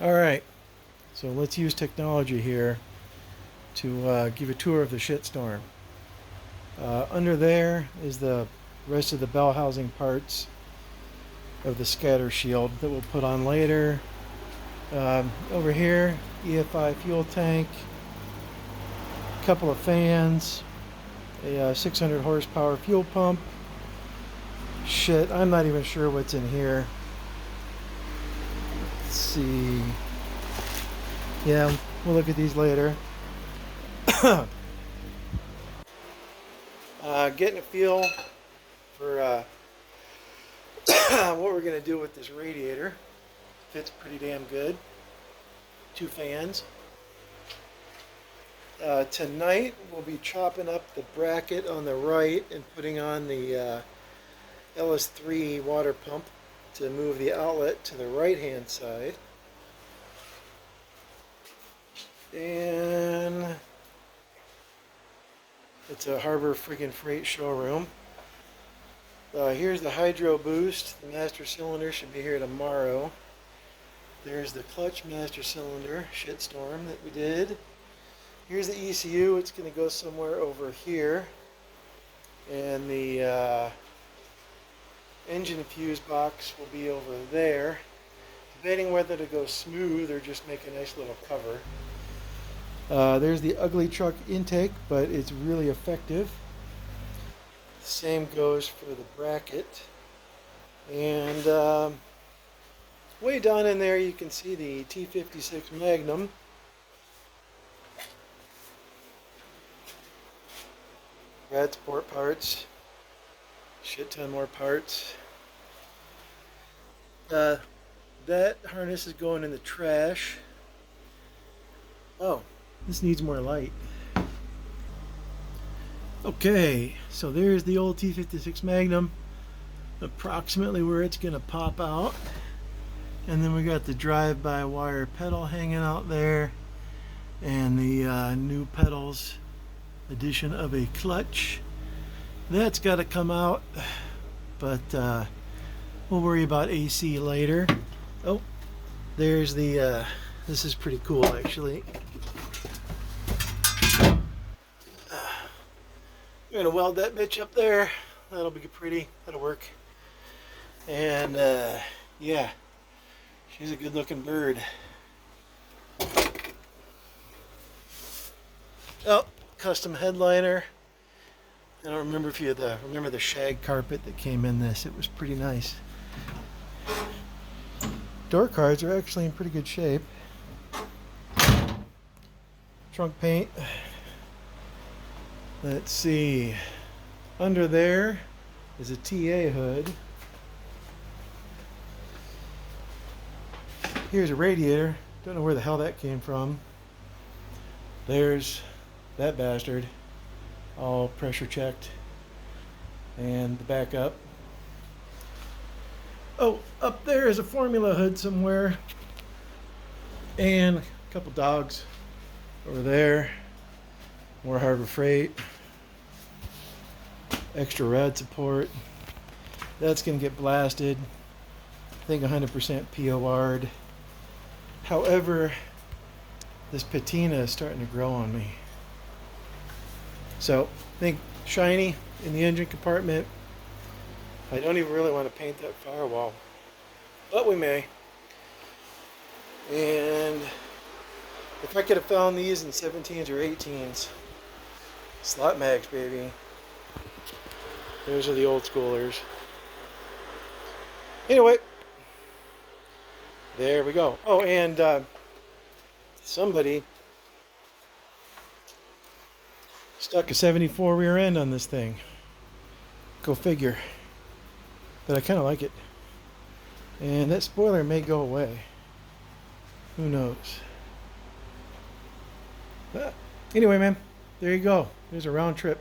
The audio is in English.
All right, so let's use technology here to give a tour of the shitstorm. Under there is the rest of the bell housing parts of the scatter shield that we'll put on later. Over here, EFI fuel tank, a couple of fans, a 600 horsepower fuel pump. Shit, I'm not even sure what's in here. Let's see. Yeah, we'll look at these later. Getting a feel for what we're going to do with this radiator. Fits pretty damn good. Two fans. Tonight we'll be chopping up the bracket on the right and putting on the LS3 water pump to move the outlet to the right hand side. And it's a Harbor friggin' Freight showroom. Here's the Hydro Boost. The master cylinder should be here tomorrow. There's the clutch master cylinder shitstorm that we did. Here's the ECU. It's going to go somewhere over here. And the engine fuse box will be over there. Debating whether to go smooth or just make a nice little cover. There's the ugly truck intake, but it's really effective. Same goes for the bracket. And way down in there you can see the T56 Magnum. Rad Sport parts. Shit ton more parts. That harness is going in the trash. Oh, this needs more light. Okay, so there's the old T56 Magnum, approximately where it's going to pop out. And then we got the drive-by-wire pedal hanging out there, and the new pedals, addition of a clutch. That's got to come out, but we'll worry about AC later. Oh, there's the, this is pretty cool actually. I'm gonna weld that bitch up there. That'll be pretty. That'll work. And yeah, she's a good-looking bird. Oh, custom headliner. I don't remember if you remember the shag carpet that came in this. It was pretty nice. Door cards are actually in pretty good shape. Trunk paint. Let's see. Under there is a TA hood. Here's a radiator. Don't know where the hell that came from. There's that bastard. All pressure checked. And the backup. Oh, up there is a formula hood somewhere. And a couple dogs over there. More Harbor Freight. Extra rad support. That's going to get blasted. I think 100% POR'd. However, this patina is starting to grow on me. So, I think shiny in the engine compartment. I don't even really want to paint that firewall, but we may. And if I could have found these in 17s or 18s, slot mags, baby. Those are the old schoolers. Anyway, there we go. Oh, and somebody stuck a 74 rear end on this thing. Go figure. But I kind of like it. And that spoiler may go away. Who knows? But anyway, man, there you go. There's a round trip.